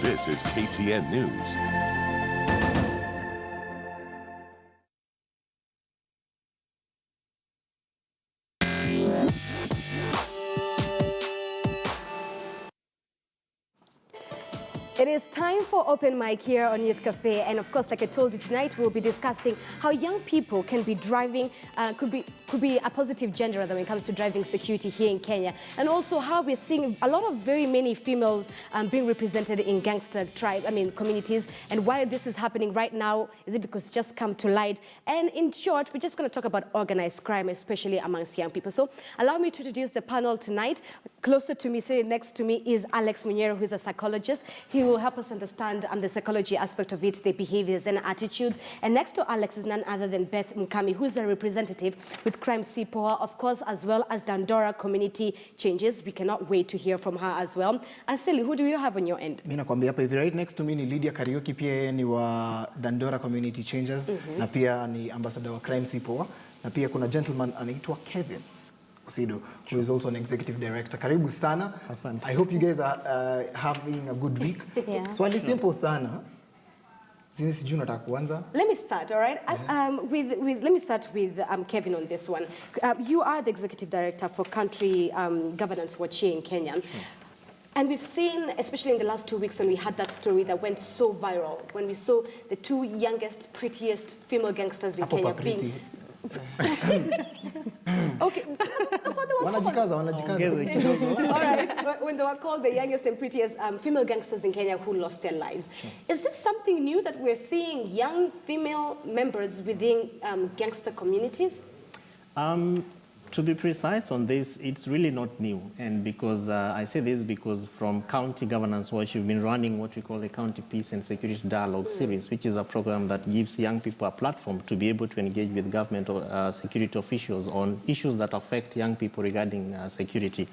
This is KTN News. It is time for Open Mic here on Youth Cafe, and of course, like I told you, tonight we'll be discussing how young people can be driving, could be a positive gender when it comes to driving security here in Kenya, and also how we're seeing a lot of very many females being represented in gangster communities, and why this is happening right now. Is it because it's just come to light? And in short, we're just going to talk about organized crime, especially amongst young people. So allow me to introduce the panel tonight. Closer to me, sitting next to me, is Alex Munyero, who is a psychologist. He will help us understand the psychology aspect of it, the behaviors and attitudes. And next to Alex is none other than Beth Mukami, who is a representative with Crime CPOA, of course, as well as Dandora Community Changes. We cannot wait to hear from her as well. Asili, who do you have on your end? Mimi nakwambia hapa hivi, right next to me ni Lydia Karaoke, pia yeye ni wa Dandora Community Changes, na pia ni ambassador wa Crime CPOA, na pia kuna gentleman anaitwa Kevin Osido, who is also an executive director. Karibu sana. Asante. I hope you guys are having a good week. Yeah. Swali simple sana. Sisi sijui nataka kuanza. Let me start, all right? Let me start with Kevin on this one. You are the executive director for Country Governance Watch here in Kenya. And we've seen, especially in the last 2 weeks, when we had that story that went so viral, when we saw the two youngest, prettiest female gangsters in Kenya being... Okay, that's what they were Wanajikaza. All right, when they were called the youngest and prettiest female gangsters in Kenya who lost their lives. Is this something new that we're seeing young female members within gangster communities? To be precise on this, it's really not new. And because I say this because from County Governance Watch, we've been running what we call the County Peace and Security Dialogue Series, which is a program that gives young people a platform to be able to engage with government or security officials on issues that affect young people regarding security.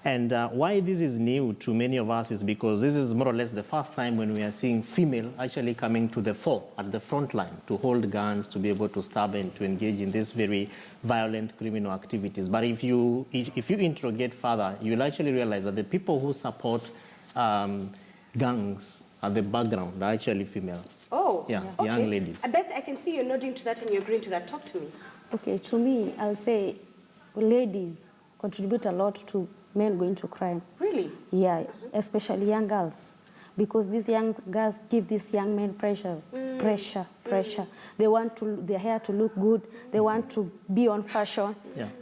And why this is new to many of us is because this is more or less the first time when we are seeing female actually coming to the fore, at the front line, to hold guns, to be able to stab and to engage in this very violent criminal activities. But if you interrogate further, you will actually realize that the people who support gangs at the background are actually female. Oh, yeah, okay. Young ladies. Beth, I can see you're nodding to that and you're agreeing to that. Talk to me. Okay, to me, I'll say ladies contribute a lot to men going to crime. Really? Yeah, especially young girls. Because these young girls give these young men pressure. They want their hair to look good. They want to be on fashion.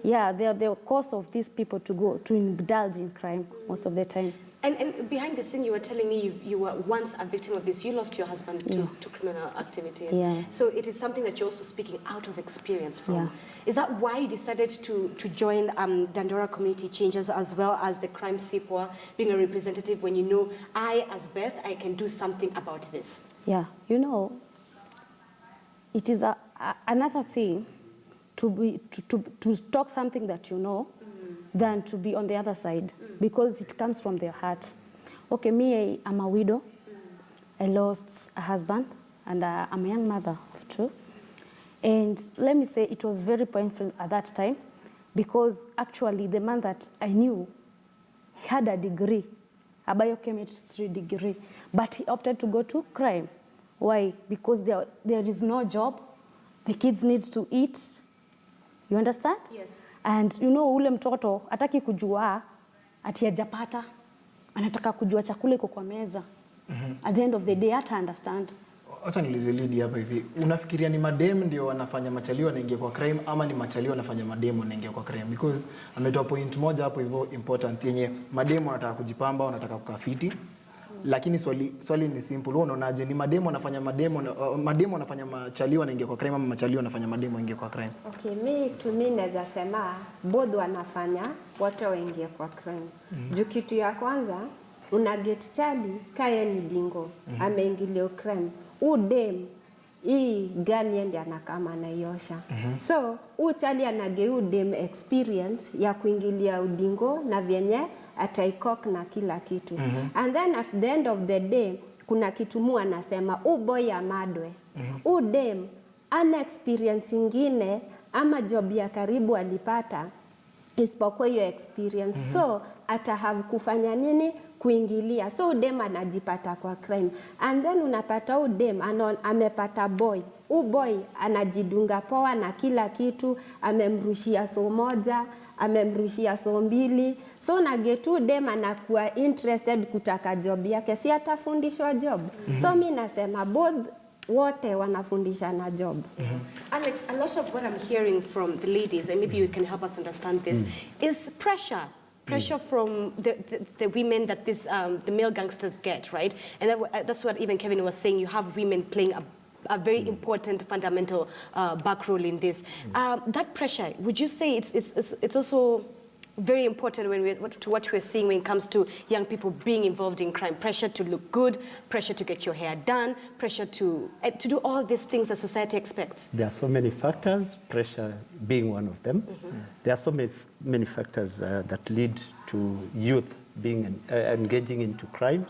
Yeah, they're the cause of these people to indulge in crime most of the time. And behind the scene, you were telling me you were once a victim of this. You lost your husband to criminal activities. Yeah. So it is something that you're also speaking out of experience from. Yeah. Is that why you decided to join Dandora Community Changes as well as the Crime CPOA, being a representative, when you know, I, as Beth, I can do something about this? Yeah, you know, it is another thing to talk something that you know than to be on the other side, because it comes from their heart. Okay, me, I'm a widow. I lost a husband, and I'm a young mother of two. And let me say, it was very painful at that time, because actually the man that I knew had a degree, a biochemistry degree, but he opted to go to crime. Why? Because there is no job, the kids need to eat. You understand? Yes. And you know, ule mtoto hataki kujua ati hajapata, anataka kujua chakula iko kwa meza. At the end of the day, hata understand. Acha niulize Lydia hapa hivi. Unafikiria ni madem ndio wanafanya machalio wanaingia kwa crime, ama ni machalio wanafanya madem wanaingia kwa crime? Because ametoa point moja hapo hivyo important yenye madem wanataka kujipamba, wanataka kukafiti. Lakini swali ni simple. Wewe unaonaje, ni madem wanafanya madem wanafanya machalio wanaingia kwa crime, ama machalio wanafanya madem waingie kwa crime? Okay, to me naweza sema both wanafanya wote waingie kwa crime. Juu kitu ya kwanza una get chali kaya ni dingo ameingilia crime. Udem hii gani ndiye anakama anaiosha. So chali anageu dem experience ya kuingilia udingo na vyenye ataikok na kila kitu. And then at the end of the day kuna kitu mu anasema boy amadwe. Dem ana experience ingine ama job ya karibu alipata isipokuwa hiyo experience. So ata have kufanya nini? Kuingilia. So udem anajipata kwa crime. And then unapata udem amepata boy. Boy anajidunga poa na kila kitu, amemrushia so moja, amemrushia so mbili. So na getu dem anakuwa interested kutaka job yake, si atafundishwa job. So mi nasema both wote wanafundisha na job. Alex, a lot of what I'm hearing from the ladies, and maybe you can help us understand this, is pressure. Pressure from the women that the male gangsters get, right? And that's what even Kevin was saying. You have women playing a very important, fundamental back role in this. That pressure, would you say it's also very important to what we're seeing when it comes to young people being involved in crime? Pressure to look good, pressure to get your hair done, pressure to do all these things that society expects. There are so many factors, pressure being one of them. There are so many factors that lead to youth being engaging into crimes.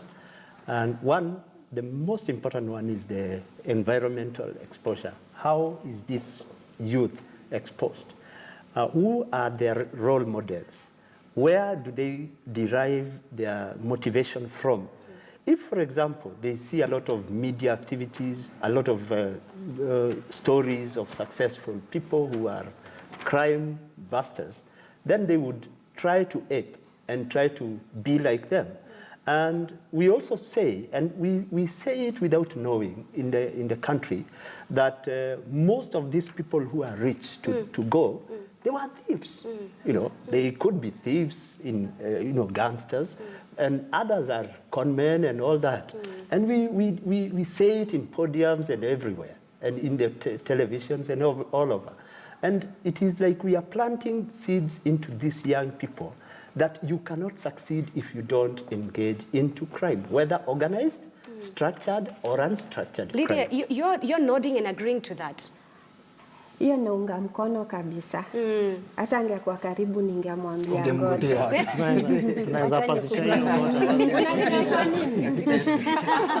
And the most important one is the environmental exposure. How is this youth exposed? Who are their role models? Where do they derive their motivation from? If, for example, they see a lot of media activities, a lot of stories of successful people who are crime busters, then they would try to ape and try to be like them. And we also say, and we say it without knowing in the country, that most of these people who are rich to go, they were thieves. You know, they could be thieves in gangsters, and others are con men and all that. And we say it in podiums and everywhere, and in the televisions and all over. And it is like we are planting seeds into these young people that you cannot succeed if you don't engage into crime, whether organized, structured, or unstructured. Lydia, you're nodding and agreeing to that. Hiyo naunga mkono kabisa. Hata angekuwa karibu ningemwambia ngoja. Tunaweza pasisha hiyo. Unajua nini?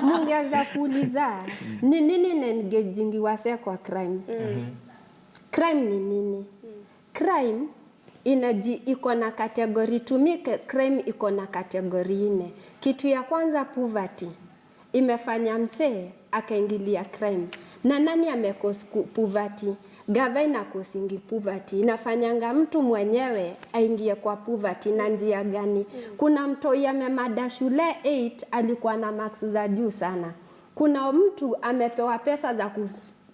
Mungeanza kuuliza ni nini engaging wase kwa crime? Crime ni nini? Crime iko na kategori tumike. Crime iko na kategori 4. Kitu ya kwanza, poverty. Imefanya msee akaingilia crime. Na nani amekosi poverty? Gavana kosingi poverty. Inafanyanga mtu mwenyewe aingie kwa poverty na njia gani? Kuna mtoi amemada shule 8 alikuwa na marks za juu sana. Kuna mtu amepewa pesa za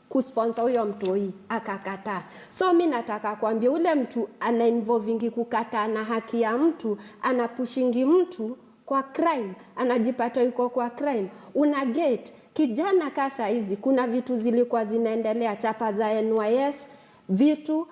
kusponsor huyo mtoi akakataa. So mimi nataka kuambia ule mtu ana involvingi kukataa na haki ya mtu, anapushingi mtu kwa crime, anajipata yuko kwa crime. Una get kijana kasa hizi, kuna vitu zilikuwa zinaendelea, chapa za NYS, vitu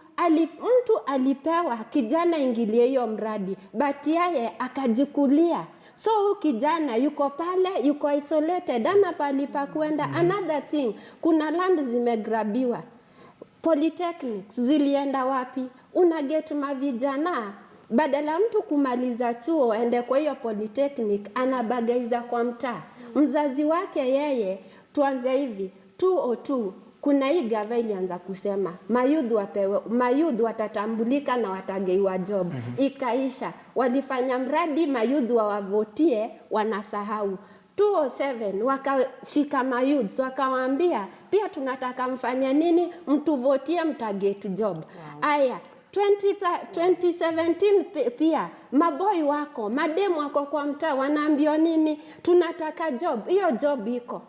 mtu alipewa kijana ingilie hiyo mradi, but yeye akajikulia. So kijana yuko pale, yuko isolated, ana pali pa kwenda. Another thing, kuna land zimegrabiwa. Polytechnics zilienda wapi? Una get mavijana badala mtu kumaliza chuo ende kwa hiyo polytechnic, anabagaiza kwa mtaa. Mzazi wake yeye, tuanze hivi 202, kuna hii gava ilianza kusema mayouth watatambulika na watageiwa job. Ikaisha, walifanya mradi mayouth wavotie, wanasahau. 207 wakashika mayouth, wakawaambia pia tunataka mfanya nini, mtu votie mtaget job. Aya 2017 pia maboy wako, mademu wako kwa mtaa wanaambia nini, tunataka job. Hiyo job iko.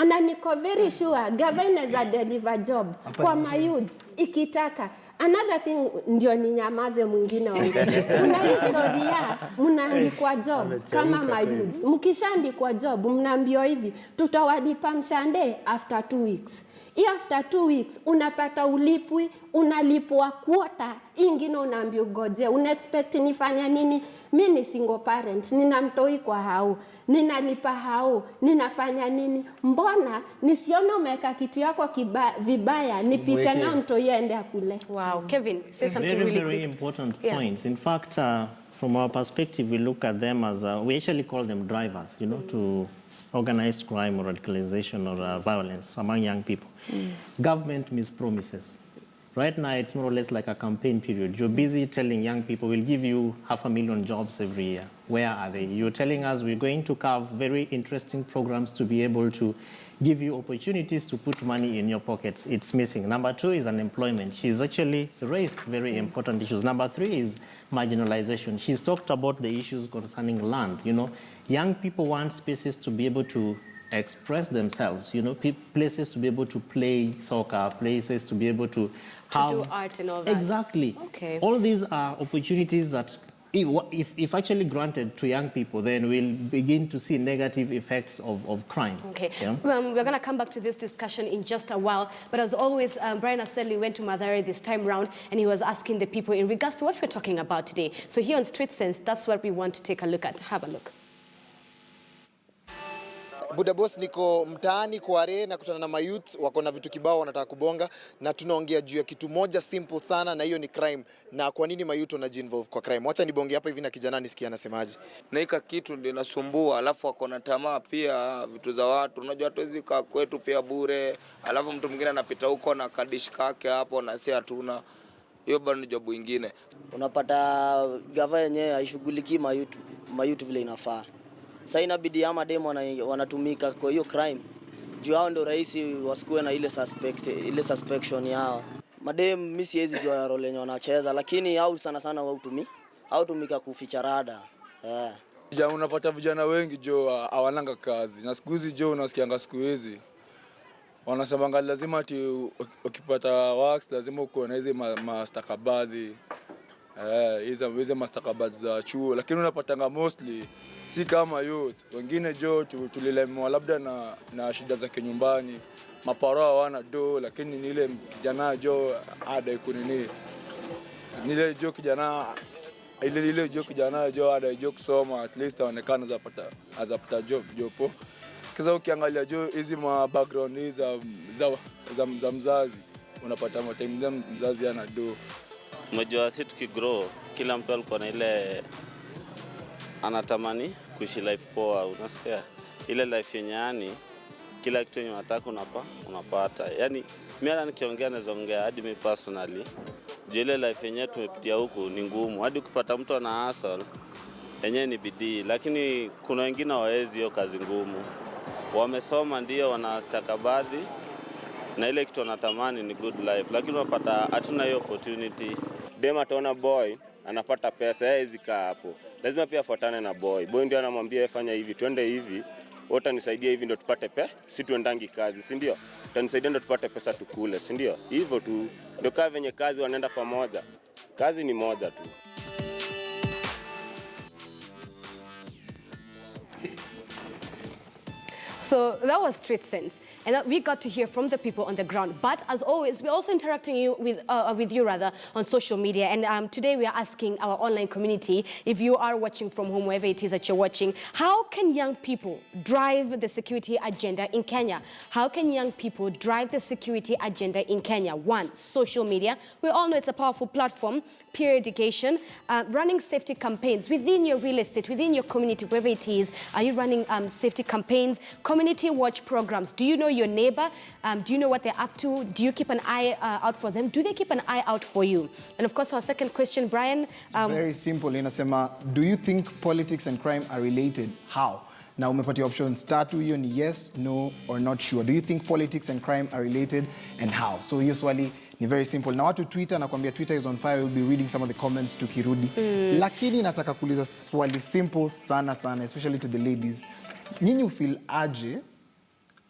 Na niko very sure governor za deliver job kwa mayouth ikitaka. Another thing, ndio ninyamaze mwingine ongea. Kuna historia mnaandikwa job kama mayouth. Mkishaandikwa job mnaambiwa hivi, tutawalipa mshande after 2 weeks. After 2 weeks unapata ulipwi, unalipwa quota, ingine unaambia ugoje. Una expect nifanya nini? Mimi ni single parent, nina mtoi kwa hao, ninalipa hao, ninafanya nini? Mbona nisiona umeweka kitu yako vibaya, nipite na mtoi aende akule? Wow, Kevin, say something really quick. Very important points. In fact, from our perspective, we look at them as, we actually call them drivers, to organized crime or radicalization or violence among young people. Government mispromises. Right now, it's more or less like a campaign period. You're busy telling young people, we'll give you 500,000 jobs every year. Where are they? You're telling us we're going to carve very interesting programs to be able to give you opportunities to put money in your pockets. It's missing. Number 2 is unemployment. She's actually raised very important issues. Number 3 is marginalization. She's talked about the issues concerning land. You know, young people want spaces to be able to express themselves, you know, places to be able to play soccer, places to be able to have... To do art and all that. Exactly. Okay. All these are opportunities that, if actually granted to young people, then we'll begin to see negative effects of crime. Okay. Yeah? We're going to come back to this discussion in just a while. But as always, Brian Aseli went to Mathare this time round, and he was asking the people in regards to what we're talking about today. So here on Street Sense, that's what we want to take a look at. Have a look. Buda Boss, niko mtaani Kware na kutana na mayouth wako na vitu kibao wanataka kubonga, na tunaongea juu ya kitu moja simple sana, na hiyo ni crime, na kwa nini mayouth wanajiinvolve kwa crime. Wacha nibonge hapa hivi na kijana nisikia anasemaje. Na hika kitu ndio inasumbua, alafu wako na tamaa pia vitu za watu. Unajua hatuwezi kaa kwetu pia bure, alafu mtu mwingine anapita huko na kadish kake hapo na si hatuna. Hiyo bado ni job nyingine. Unapata gava yenyewe haishughulikii mayouth vile inafaa. Sasa inabidi ama demo wanatumika kwa hiyo crime. Juu hao ndio rahisi wasikue na ile suspicion yao. Madem mimi siwezi jua role yenye wanacheza, lakini hao sana sana hautumika kuficha rada. Unapata vijana wengi hawananga kazi. Na siku hizi unasikianga siku hizi wanasema lazima ati ukipata works lazima uko na hizi mastakabadhi. Hizo mastakabadhi za chuo, lakini unapatanga mostly si kama youth. Wengine tulilemewa labda na shida za kinyumbani, maparo hawana do, lakini ni ile kijana ada kunini. Ile kijana ada kusoma, at least aonekana azapata job. Kisa ukiangalia hizi background hizi za mzazi, unapata mzazi ana do. Unajua sisi tukigrow, kila mtu alikuwa na ile anatamani kuishi life poa, unasikia? Ile life yenye yani kila kitu yenye unataka unapata. Yaani mimi hata nikiongea nazoongea hadi mimi personally, ile life yenye tumepitia huku ni ngumu. Hadi kupata mtu ana hustle yenyewe ni bidii, lakini kuna wengine hawawezi hiyo kazi ngumu. Wamesoma ndio wana stakabadhi na ile kitu wanatamani ni good life, lakini unapata hatuna hiyo opportunity. Dem ataona boy anapata pesa, yeye zika hapo. Lazima pia afuatane na boy. Boy ndio anamwambia fanya hivi, twende hivi, wote nisaidia hivi ndio tupate pesa, si tuendangi kazi, si ndio? Utanisaidia ndio tupate pesa tukule, si ndio? Hivyo tu. Ndio kama venye kazi wanaenda pamoja. Kazi ni moja tu. So that was Street Sense, and we got to hear from the people on the ground. But as always, we're also interacting with you on social media. And today we are asking our online community, if you are watching from home, wherever it is that you're watching, how can young people drive the security agenda in Kenya? How can young people drive the security agenda in Kenya? 1, social media. We all know it's a powerful platform. Peer education, running safety campaigns within your real estate, within your community, wherever it is. Are you running safety campaigns, community watch programs? Do you know your neighbor? Do you know what they're up to? Do you keep an eye out for them? Do they keep an eye out for you? And of course, our second question, Brian. Very simple. Inasema, do you think politics and crime are related? How? Now, umepatia options tatu, hiyo ni yes, no, or not sure. Do you think politics and crime are related, and how? So hiyo swali ni very simple. Na watu Twitter, nakwambia Twitter is on fire. We'll be reading some of the comments tukirudi. Lakini nataka kuuliza swali simple sana, especially to the ladies. Nyinyi feel aje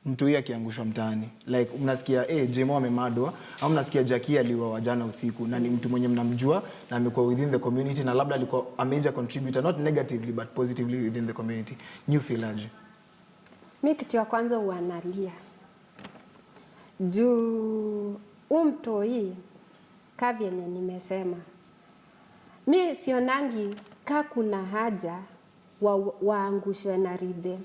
mtu yeye akiangushwa mtaani? Like mnasikia Jemo amemadwa, au mnasikia Jackie aliuawa jana usiku na ni mtu mwenye mnamjua na amekuwa within the community na labda alikuwa a major contributor, not negatively but positively within the community. You feel aje? Mimi kitu ya kwanza uanalia. Juu umtoi kavi yenye nimesema. Mimi sionangi kuna haja waangushwe na ride.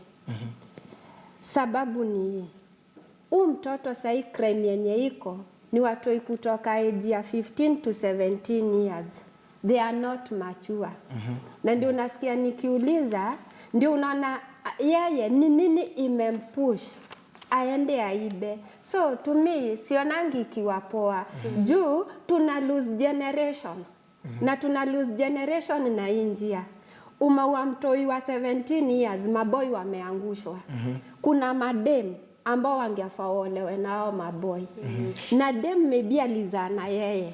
Sababu ni mtoto sahi crime yenye iko ni watu kutoka age ya 15 to 17 years. They are not mature. Na ndio unasikia nikiuliza, ndio unaona yeye ni nini imempush aende aibe. So to me sionangi ikiwa poa. Juu tuna lose generation. Na tuna lose generation na hii njia. Umeua mtoi wa 17 years, maboy wameangushwa. Kuna madem ambao wangefaa waolewe nao maboy. Na dem maybe alizaa na yeye.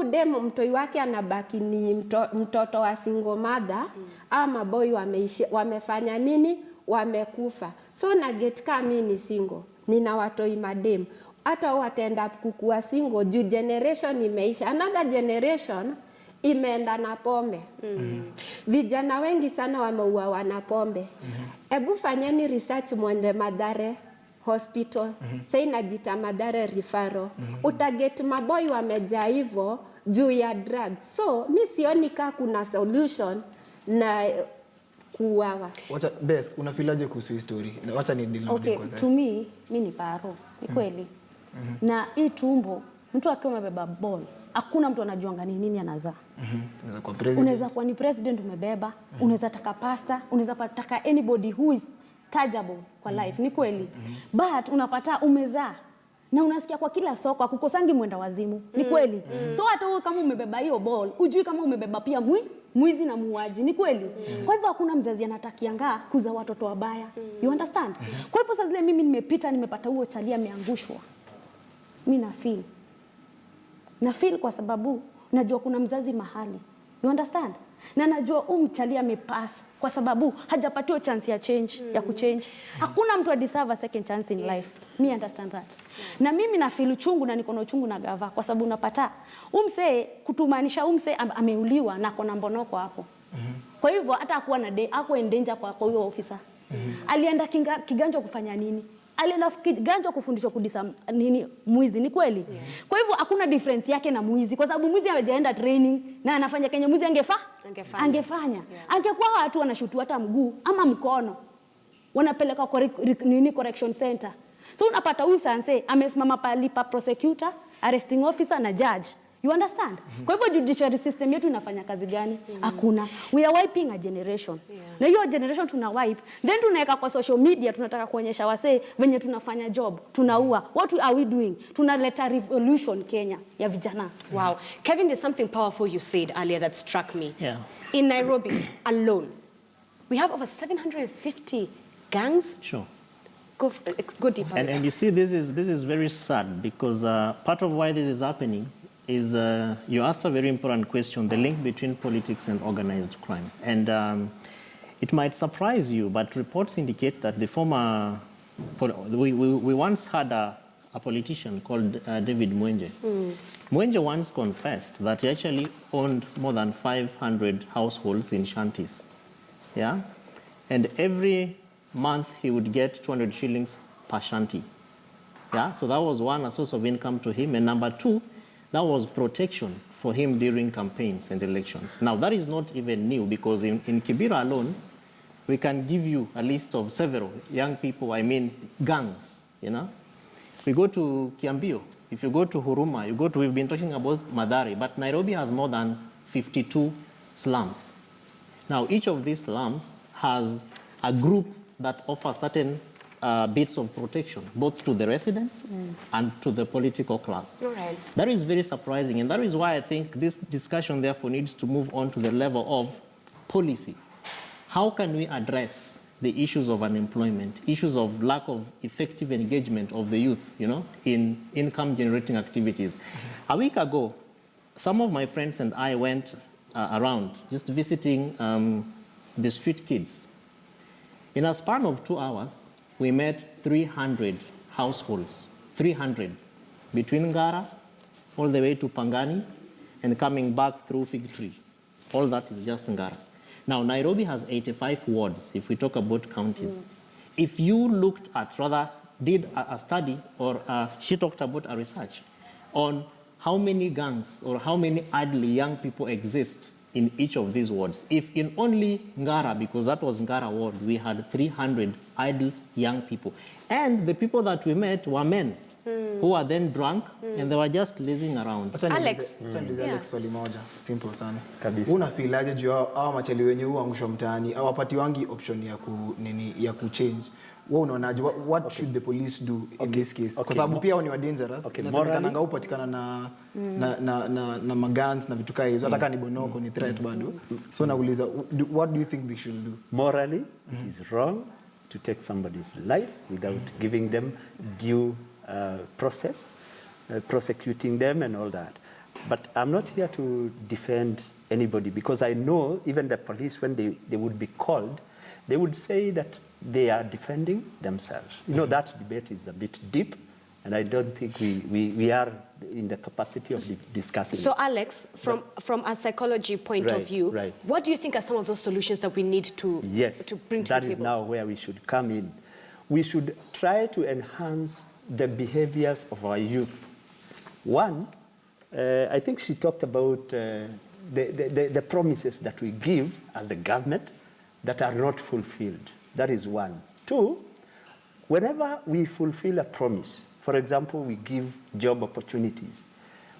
Dem mtoi wake anabaki ni mtoto wa single mother, ama boy wamefanya nini? Wamekufa. So na get kama mimi ni single, nina watoi madem. Hata wataenda kukua single juu generation imeisha. Another generation imeenda na pombe. Vijana wengi sana wameuawa na pombe. Ebu fanyeni research mwende Mathare hospital. Sasa inajita Mathare referral. Utaget maboy wamejaa hivyo juu ya drugs. So mi sioni kama kuna solution na kuuawa. Wacha Beth, unafilaje kuhusu hii story? Wacha ni deal na Okay, kwanza. to me, mimi ni paro. Ni kweli. Na hii tumbo, mtu akiwa amebeba ball, hakuna mtu anajuanga ni nini anazaa. Unaweza kuwa president. Unaweza kuwa ni president umebeba, unaweza taka pastor, unaweza taka anybody who is touchable kwa life. Ni kweli. But unapata umezaa na unasikia kwa kila soko akukosangi mwenda wazimu. Ni kweli. So hata wewe kama umebeba hiyo ball, ujui kama umebeba pia mwizi na muuaji. Ni kweli. Kwa hivyo hakuna mzazi anatakianga kuza watoto wabaya. You understand? Kwa hivyo sasa zile mimi nimepita nimepata huo chalia ameangushwa. Mimi na feel kwa sababu najua kuna mzazi mahali. You understand? Na najua mchalia amepass kwa sababu hajapatiwa chance ya change, ya kuchange. Hakuna mtu deserve a second chance in life. Me understand that. Na mimi na feel uchungu na niko na uchungu na gava kwa sababu unapata umse kutumanisha ameuliwa na kona mbonoko hapo. Kwa hivyo hata hakuwa na hakuwa in danger kwa huyo officer. Alienda kiganjo kufanya nini? Alienda kiganjo kufundishwa kudisa nini mwizi. Ni kweli? Kwa hivyo hakuna difference yake na mwizi kwa sababu mwizi hajaenda training na anafanya kenye mwizi angefanya. Angekuwa watu wanashutu hata mguu ama mkono. Wanapeleka kwa correction center. So unapata huyu sanse amesimama pali pa prosecutor, arresting officer na judge. You understand? Kwa hivyo judiciary system yetu inafanya kazi gani? Hakuna. We are wiping a generation. Na hiyo generation tuna wipe, then tunaweka kwa social media, tunataka kuonyesha wasee venye tunafanya job, tunaua. What are we doing? Tunaleta revolution Kenya ya vijana. Wow. Kevin, there's something powerful you said earlier that struck me. Yeah. In Nairobi alone, we have over 750 gangs. Sure. Go deeper. And you see, this is very sad because part of why this is happening is you asked a very important question, the link between politics and organized crime. And it might surprise you, but reports indicate that the former, we once had a politician called David Mwenje. Mwenje once confessed that he actually owned more than 500 households in shanties. Yeah? And every month he would get 200 shillings per shanty. Yeah? So that was one, a source of income to him. And number two, that was protection for him during campaigns and elections. Now, that is not even new because in Kibera alone, we can give you a list of several young people, I mean gangs, you know. We go to Kiambio, if you go to Huruma, we've been talking about Mathare, but Nairobi has more than 52 slums. Now, each of these slums has a group that offers certain bits of protection, both to the residents and to the political class. Right. That is very surprising, and that is why I think this discussion, therefore, needs to move on to the level of policy. How can we address the issues of unemployment, issues of lack of effective engagement of the youth, you know, in income-generating activities? A week ago, some of my friends and I went around just visiting the street kids. In a span of 2 hours, we met 300 households, 300, between Ngara all the way to Pangani and coming back through Fig Tree. All that is just Ngara. Now, Nairobi has 85 wards, if we talk about counties. If you looked at, rather did a study, or she talked about a research on how many gangs or how many idle young people exist in each of these wards. If in only Ngara, because that was Ngara ward, we had 300 idle young people. And the people that we met were men. who are then drunk and they were just lazing around. Alex. Alex swali moja simple sana. Kabisa. Una feel aje juu hao machali wenye huangusha mtaani au wapati wangi option ya ku change? Wewe unaonaje, what should the police do in this case? Kwa sababu pia ni wa dangerous. Inasemekana ngao upatikana na magans na vitu kama hizo, hata kama ni bonoko ni threat bado. So nauliza, what do you think they should do? Morally, it is wrong to take somebody's life without giving them due process, prosecuting them and all that. But I'm not here to defend anybody, because I know even the police, when they would be called, they would say that they are defending themselves. You know, that debate is a bit deep, and I don't think we are in the capacity of discussing So it. Alex, from a psychology point of view, what do you think are some of those solutions that we need to bring to the table? That is now where we should come in. We should try to enhance the behaviors of our youth. One, I think she talked about the promises that we give as a government that are not fulfilled. That is one. Two, whenever we fulfill a promise, for example, we give job opportunities,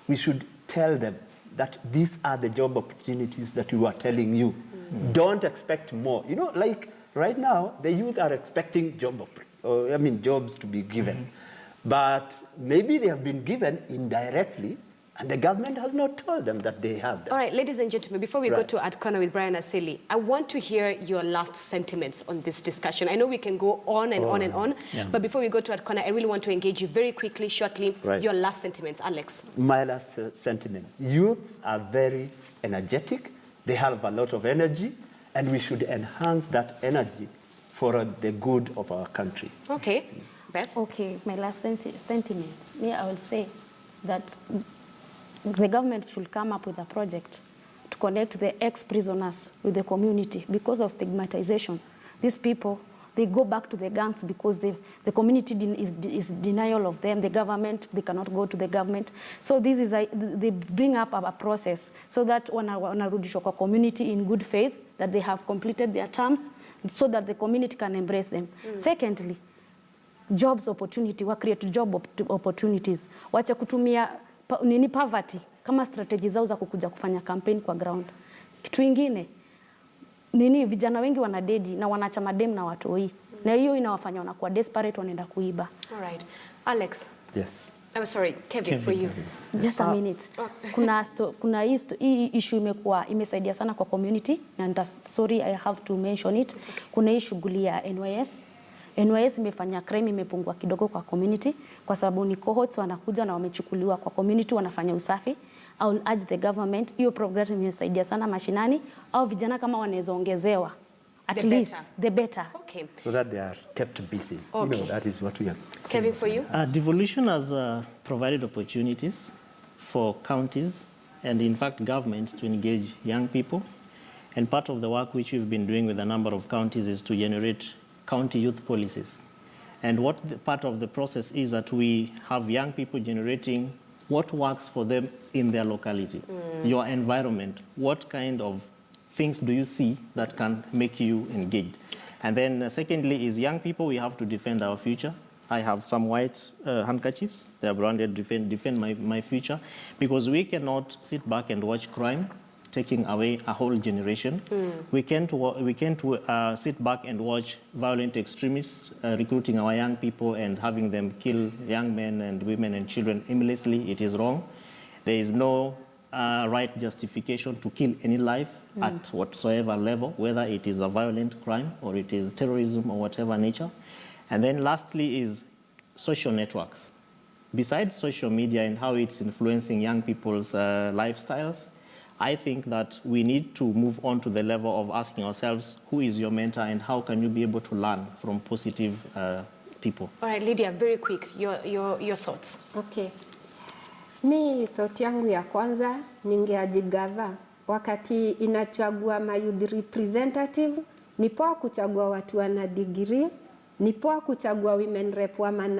we should tell them that these are the job opportunities that we were telling you. Don't expect more. You know, like right now, the youth are expecting jobs to be given. But maybe they have been given indirectly, and the government has not told them that they have them. All right, ladies and gentlemen, before we go to At Corner with Brian Asili, I want to hear your last sentiments on this discussion. I know we can go on and on and on, but before we go to At Corner, I really want to engage you very quickly, shortly, your last sentiments. Alex. My last sentiment. Youths are very energetic. They have a lot of energy, and we should enhance that energy for the good of our country. Okay. Beth? Okay, my last sentiments. Me, I will say that the government should come up with a project to connect the ex-prisoners with the community. Because of stigmatization, these people, they go back to the gangs because the community is denial of them. The government, they cannot go to the government. So this is they bring up a process so that wanarudishwa kwa community in good faith, that they have completed their terms, so that the community can embrace them. Secondly, jobs opportunity, wa create job opportunities. Wacha kutumia poverty kama strategy zao za kukuja kufanya campaign kwa ground. Kitu kingine, vijana wengi wanadedi na wanacha madem na watoi. Na hiyo inawafanya wanakuwa desperate, wanaenda kuiba. All right. Alex. Yes. I'm sorry, Kevin, for you. Just a minute. Kuna hii issue imesaidia sana kwa community, and sorry I have to mention it. Okay. Kuna hii shughuli ya NYS imefanya crime imepungua kidogo kwa community, kwa sababu ni cohorts wanakuja na wamechukuliwa kwa community, wanafanya usafi. I will urge the government, hiyo program imesaidia sana mashinani, au vijana kama wanaweza ongezewa at least the better. Okay. So that they are kept busy. Okay. You know, that is what we are. Kevin, for you? Devolution has provided opportunities for counties and in fact governments to engage young people. And part of the work which we've been doing with a number of counties is to generate county youth policies. And part of the process is that we have young people generating what works for them in their locality, your environment. What kind of things do you see that can make you engaged? And then secondly is young people, we have to defend our future. I have some white handkerchiefs. They are branded defend my future, because we cannot sit back and watch crime taking away a whole generation. We can't sit back and watch violent extremists recruiting our young people and having them kill young men and women and children aimlessly. It is wrong. There is no right justification to kill any life at whatsoever level, whether it is a violent crime or it is terrorism or whatever nature. And then lastly is social networks. Besides social media and how it's influencing young people's lifestyles, I think that we need to move on to the level of asking ourselves, who is your mentor and how can you be able to learn from positive people? All right, Lydia, very quick, your thoughts. Okay. Mi thought yangu ya kwanza, ningeajigava wakati inachagua ma youth representative, ni poa kuchagua watu wana degree, ni poa kuchagua women rep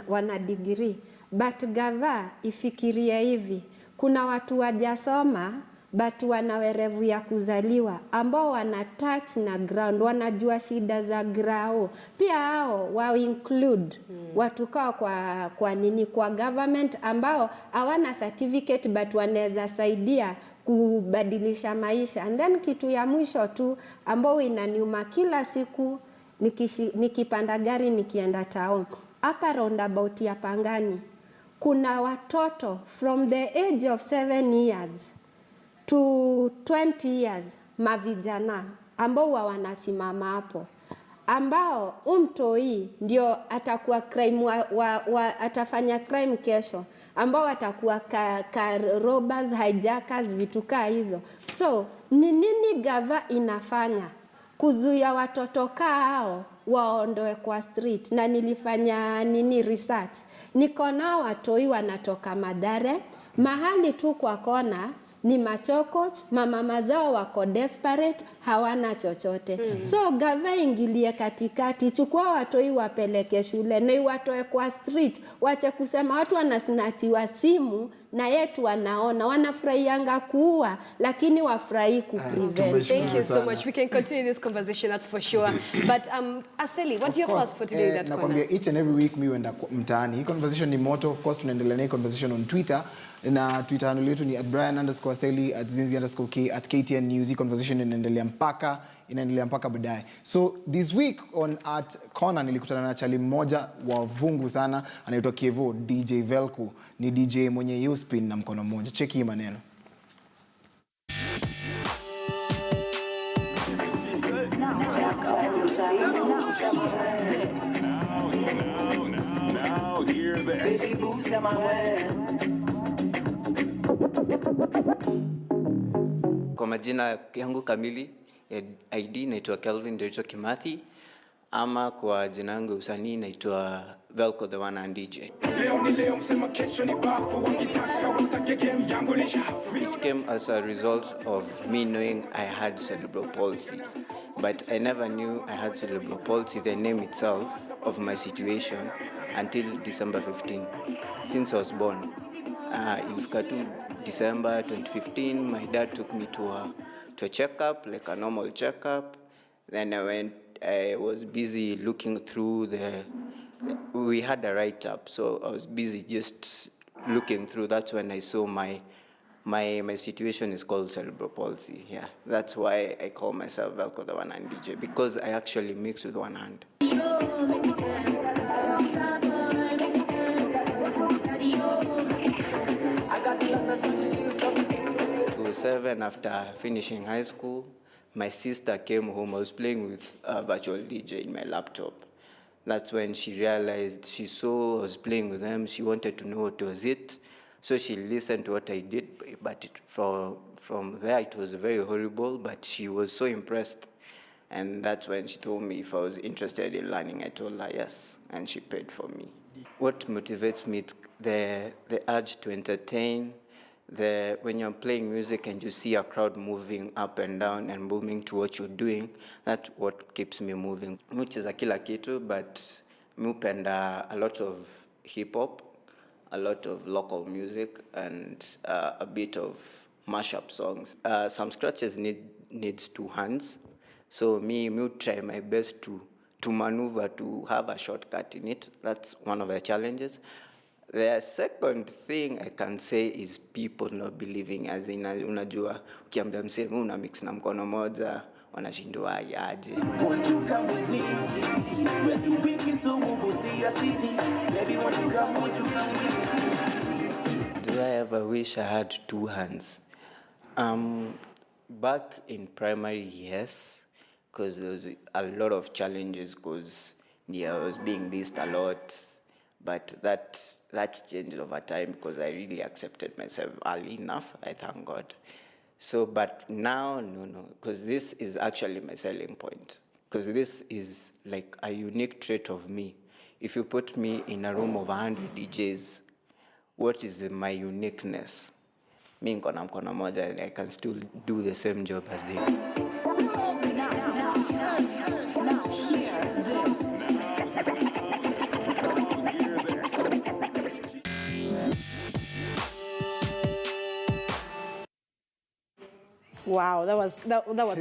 wana degree, but gava ifikiria hivi, kuna watu wajasoma but wana werevu ya kuzaliwa ambao wana touch na ground, wanajua shida za grao. Pia hao wa include watu kwa nini kwa government ambao hawana certificate but wanaweza saidia kubadilisha maisha. And then kitu ya mwisho tu ambao inaniuma kila siku nikipanda gari nikienda town. Hapa roundabout ya Pangani kuna watoto from the age of 7 years to 20 years mavijana ambao wanasimama hapo, ambao umtoi ndio atakuwa crime atafanya crime kesho, ambao atakuwa robbers, hijackers, vitu kaa hizo. So ni nini gava inafanya kuzuia watoto hao waondoe kwa street? Na nilifanya research, niko na watoi wanatoka Mathare, mahali tu kwa kona ni Machokoch, mama zao wako desperate, hawana chochote. So gava ingilie katikati, chukua watoi wapeleke shule na watoe kwa street, wache kusema watu wanasnatiwa simu na yetu wanaona, wanafurahianga kuua lakini wafurahi kuprevent. Thank you so much. We can continue this conversation, that's for sure. But Aseli, what do you have for us for today in that corner? Nakwambia each and every week mi wenda mtaani. Hii conversation ni moto, of course tunaendelea na conversation on Twitter. Na Twitter handle yetu ni @Brian_Aseli, @Zinzi_K, @KTN News. Hii conversation inaendelea mpaka baadaye. So this week on @Corner nilikutana na chali mmoja wa vungu sana, anaitwa Kevo, DJ Velku. Ni DJ mwenye U-spin na mkono mmoja. Cheki hii maneno. Now hear this. Kwa majina yangu kamili ID naitwa Kelvin Derito Kimathi, ama kwa jina yangu usanii naitwa Velko the One and DJ. It came as a result of me knowing I had cerebral palsy, but I never knew I had cerebral palsy, the name itself of my situation, until December 15, since I was born. Ilifika tu December 2015, my dad took me to a checkup, like a normal checkup. Then I was busy looking through we had a write-up, so I was busy just looking through. That's when I saw my situation is called cerebral palsy. Yeah, that's why I call myself Velko the One Hand DJ, because I actually mix with one hand. 2007, after finishing high school, my sister came home. I was playing with a virtual DJ in my laptop. That's when she realized, she saw I was playing with them. She wanted to know what was it. So she listened to what I did, but from there it was very horrible, but she was so impressed. And that's when she told me if I was interested in learning. I told her yes, and she paid for me. What motivates me, the urge to entertain, when you're playing music and you see a crowd moving up and down and moving to what you're doing, that's what keeps me moving. Which is a kila kitu, but mi upenda a lot of hip-hop, a lot of local music, and a bit of mashup songs. Some scratches needs 2 hands, so me would try my best to maneuver, to have a shortcut in it. That's one of the challenges. The second thing I can say is people not believing, as in, unajua, ukiambia msee una mix na mkono moja, wanashindwa aje. Do I ever wish I had 2 hands? Back in primary, yes, because there was a lot of challenges, because I was being dissed a lot. But that changed over time, because I really accepted myself early enough, I thank God. So, but now, no, because this is actually my selling point. Because this is like a unique trait of me. If you put me in a room of 100 DJs, what is my uniqueness? Me niko na mkono moja, and I can still do the same job as they do. Now hear this. Wow, that was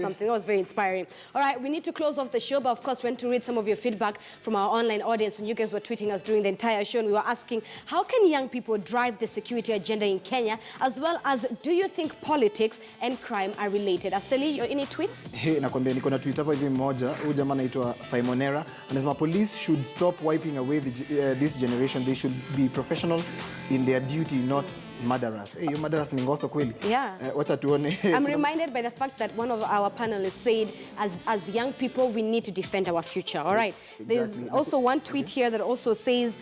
something. That was very inspiring. All right, we need to close off the show, but of course, we want to read some of your feedback from our online audience. And you guys were tweeting us during the entire show, and we were asking, how can young people drive the security agenda in Kenya, as well as, do you think politics and crime are related? Aseli, your any tweets? Hey, nakwambia niko na tweet hapa hivi mmoja. Huyu jamaa anaitwa Simonera. Anasema police should stop wiping away this generation. They should be professional in their duty, not murderers. Hey, you murderers ni ngoso kweli. Yeah. Wacha tuone. I'm reminded by the fact that one of our panelists said, as young people, we need to defend our future. All right. Exactly. There's also one tweet here that also says,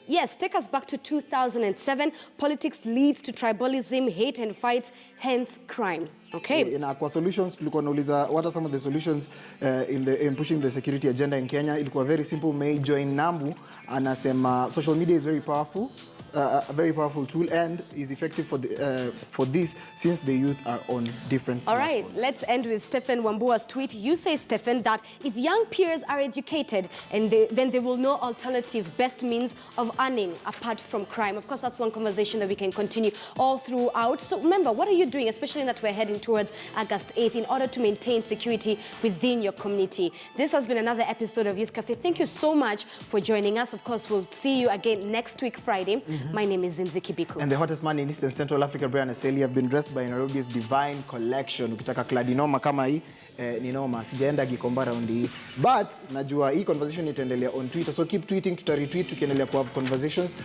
yes, take us back to 2007. Politics leads to tribalism, hate and fights, hence crime. Okay. Na kwa solutions tulikuwa nauliza what are some of the solutions in pushing the security agenda in Kenya. Ilikuwa very simple. May join Nambu anasema social media is very powerful. A very powerful tool and is effective for this since the youth are on different All right, platforms. let's end with Stephen Wambua's tweet. You say, Stephen, that if young peers are educated, and then they will know alternative best means of earning apart from crime. Of course, that's one conversation that we can continue all throughout. So remember, what are you doing, especially that we're heading towards August 8th, in order to maintain security within your community? This has been another episode of Youth Cafe. Thank you so much for joining us. Of course, we'll see you again next week, Friday. My name is Zinziki Biku. And the hottest man in Eastern Central Africa, Brian Aseli, have been dressed by Nairobi's Divine Collection. Ukitaka kladinoma kama hii, ni noma. Sijaenda Gikomba round hii. But, najua hii conversation itaendelea on Twitter. So keep tweeting, tuta retweet, tukiendelea ku have conversations.